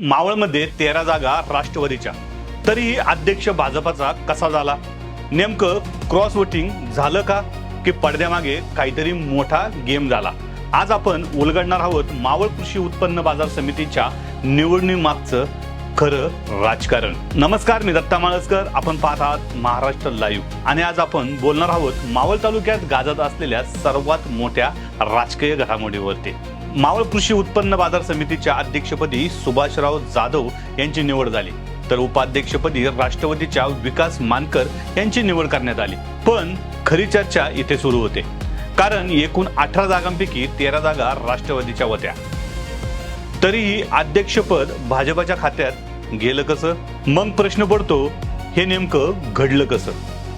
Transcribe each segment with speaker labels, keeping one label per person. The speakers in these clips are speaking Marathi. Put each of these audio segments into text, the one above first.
Speaker 1: मावळमध्ये 13 जागा राष्ट्रवादीच्या, तरीही अध्यक्ष भाजपाचा कसा झाला? नेमकं क्रॉस वोटिंग झालं का की पडद्यामागे काहीतरी मोठा गेम झाला? आज आपण उलगडणार आहोत मावळ कृषी उत्पन्न बाजार समितीच्या निवडणुकीमागचं खरं राजकारण. नमस्कार, मी दत्ता माळसकर. आपण पाहत आहात महाराष्ट्र लाईव्ह आणि आज आपण बोलणार आहोत मावळ तालुक्यात गाजत असलेल्या सर्वात मोठ्या राजकीय घडामोडीवरती. मावळ कृषी उत्पन्न बाजार समितीच्या अध्यक्षपदी सुभाषराव जाधव यांची निवड झाली, तर उपाध्यक्षपदी राष्ट्रवादीच्या विकास मानकर यांची निवड करण्यात आली. पण खरी चर्चा इथे सुरू होते, कारण एकूण 18 जागांपैकी 13 जागा राष्ट्रवादीच्या होत्या. तरीही अध्यक्षपद भाजपाच्या खात्यात गेलं कसं? मग प्रश्न पडतो, हे नेमकं घडलं कसं?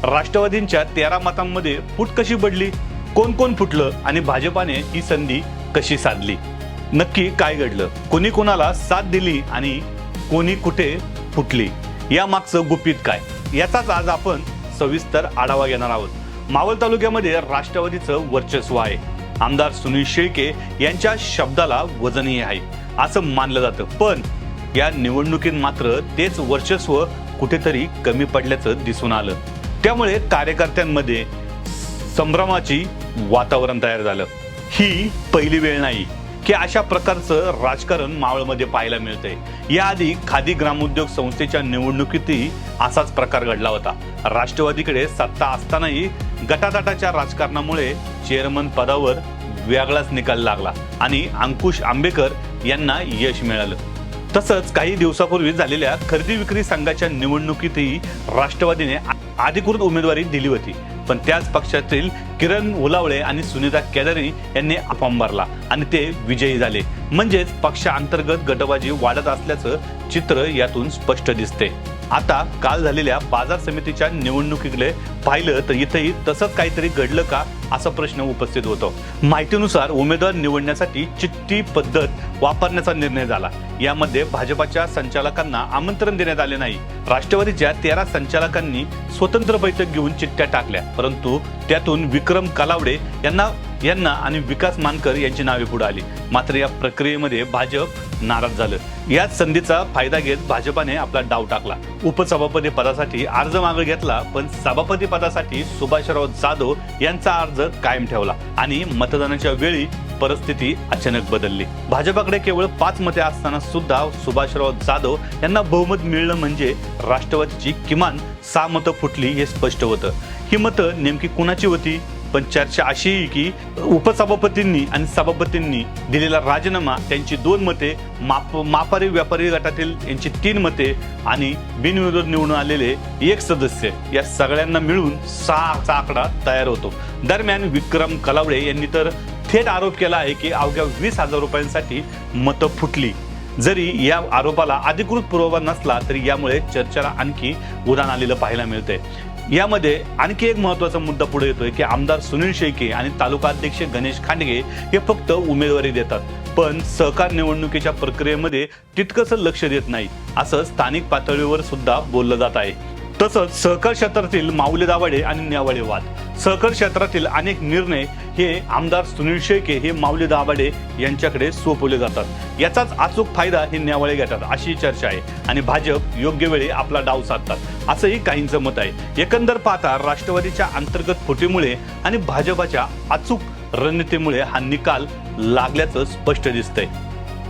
Speaker 1: राष्ट्रवादींच्या 13 मतांमध्ये फूट कशी पडली? कोण कोण फुटलं आणि भाजपाने ही संधी कशी साधली? नक्की काय घडलं? कोणी कोणाला साथ दिली आणि कोणी कुठे फुटली? या मागचं गुपित काय, याचाच आज आपण सविस्तर आढावा घेणार आहोत. मावळ तालुक्यामध्ये राष्ट्रवादीचं वर्चस्व आहे. आमदार सुनील शेळके यांच्या शब्दाला वजनही आहे असं मानलं जातं. पण या निवडणुकीत मात्र तेच वर्चस्व कुठेतरी कमी पडल्याचं दिसून आलं. त्यामुळे कार्यकर्त्यांमध्ये संभ्रमाची वातावरण तयार झालं. ही पहिली वेळ नाही की अशा प्रकारचं राजकारण मावळमध्ये पाहायला मिळतंय. याआधी खादी ग्रामोद्योग संस्थेच्या निवडणुकीतही असाच प्रकार घडला होता. राष्ट्रवादीकडे सत्ता असतानाही गटातटाच्या राजकारणामुळे चेअरमन पदावर वेगळाच निकाल लागला आणि अंकुश आंबेकर यांना यश मिळालं. तसंच काही दिवसापूर्वी झालेल्या खरेदी विक्री संघाच्या निवडणुकीतही राष्ट्रवादीने अधिकृत उमेदवारी दिली होती, पण त्याच पक्षातील किरण उलावळे आणि सुनीता केदारी यांनी फॉर्म भरला आणि ते विजयी झाले. म्हणजेच पक्षांतर्गत गटबाजी वाढत असल्याचं चित्र यातून स्पष्ट दिसते. आता काल झालेल्या बाजार समितीच्या निवडणुकीकडे पाहिलं तर इथेही तसंच काहीतरी घडलं का असा प्रश्न उपस्थित होतो. माहितीनुसार उमेदवार निवडण्यासाठी चिठ्ठी पद्धत वापरण्याचा निर्णय झाला. यामध्ये भाजपाच्या संचालकांना आमंत्रण देण्यात आले नाही. राष्ट्रवादीच्या 13 संचालकांनी स्वतंत्र बैठक घेऊन चिठ्ठ्या टाकल्या, परंतु त्यातून विक्रम कलावडे यांना आणि विकास मानकर यांची नावे पुढे आली. मात्र या प्रक्रियेमध्ये भाजप नाराज झालं. याच संधीचा फायदा घेत भाजपाने आपला डाव टाकला. उपसभापती पदासाठी अर्ज मागे घेतला, पण सभापती पदासाठी सुभाषराव जाधव यांचा अर्ज कायम ठेवला आणि मतदानाच्या वेळी परिस्थिती अचानक बदलली. भाजपाकडे केवळ 5 मते असताना सुद्धा सुभाषराव जाधव यांना बहुमत मिळणं म्हणजे राष्ट्रवादीची किमान 6 मतं फुटली हे स्पष्ट होतं. ही मतं नेमकी कुणाची होती? पण चर्चा अशीही की उपसभापतींनी आणि सभापतींनी दिलेला राजीनामा, त्यांची 2 मते, मापारी व्यापारी गटातील यांची 3 मते आणि बिनविरोध निवडून आलेले 1 सदस्य, या सगळ्यांना मिळून 6चा आकडा तयार होतो. दरम्यान विक्रम कलावडे यांनी तर थेट आरोप केला आहे की अवघ्या 20,000 रुपयांसाठी मतं फुटली. जरी या आरोपाला अधिकृत पुरावा नसला तरी यामुळे चर्चेला आणखी उधाण आलेलं पाहायला मिळतंय. यामध्ये आणखी एक महत्त्वाचा मुद्दा पुढे येतोय की आमदार सुनील शेळके आणि तालुका अध्यक्ष गणेश खांडगे हे फक्त उमेदवारी देतात, पण सहकार निवडणुकीच्या प्रक्रियेमध्ये तितकंसं लक्ष देत नाही असं स्थानिक पातळीवर सुद्धा बोललं जात आहे. तसंच सहकार क्षेत्रातील माऊली दाभाडे आणि न्यावाळे वाद, सहकार क्षेत्रातील अनेक निर्णय हे आमदार सुनील शेळके हे माऊली दाभाडे यांच्याकडे सोपवले जातात. याचाच अचूक फायदा हे न्यावाळे घेतात अशी चर्चा आहे आणि भाजप योग्य वेळी आपला डाव साधतात असंही काहींचं मत आहे. एकंदर पाहता राष्ट्रवादीच्या अंतर्गत फुटीमुळे आणि भाजपाच्या अचूक रणनीतीमुळे हा निकाल लागल्याचं स्पष्ट दिसतंय.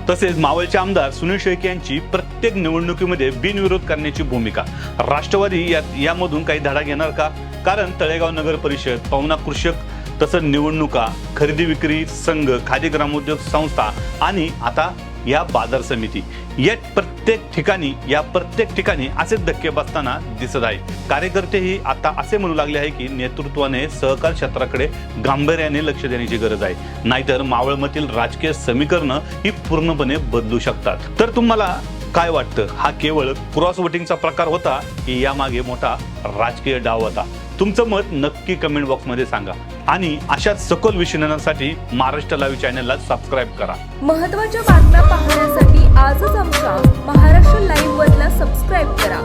Speaker 1: तसेच मावळचे आमदार सुनील शेळके यांची प्रत्येक निवडणुकीमध्ये बिनविरोध करण्याची भूमिका, राष्ट्रवादी यामधून काही धडा घेणार का? कारण तळेगाव नगर परिषद, पवना कृषक, तसंच निवडणुका, खरेदी विक्री संघ, खादी ग्रामोद्योग संस्था आणि आता या बाजार समिती, या प्रत्येक ठिकाणी असे धक्के बसताना दिसत आहे. कार्यकर्तेही आता असे म्हणू लागले आहे की नेतृत्वाने सहकार क्षेत्राकडे गांभीर्याने लक्ष देण्याची गरज आहे, नाहीतर मावळमधील राजकीय समीकरणं ही पूर्णपणे बदलू शकतात. तर तुम्हाला काय वाटतं, हा केवळ क्रॉस वोटिंगचा प्रकार होता की यामागे मोठा राजकीय डाव होता? तुमचं मत नक्की कमेंट बॉक्समध्ये सांगा आणि अशाच सखोल विश्लेषणासाठी महाराष्ट्र लाईव्ह चॅनलला सबस्क्राईब करा.
Speaker 2: महत्त्वाच्या बातम्या पाहण्यासाठी आजच आमच्या महाराष्ट्र लाईव्ह वरला सबस्क्राईब करा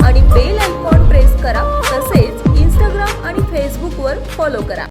Speaker 2: आणि बेल आयकॉन प्रेस करा. तसेच इंस्टाग्राम आणि फेसबुकवर फॉलो करा.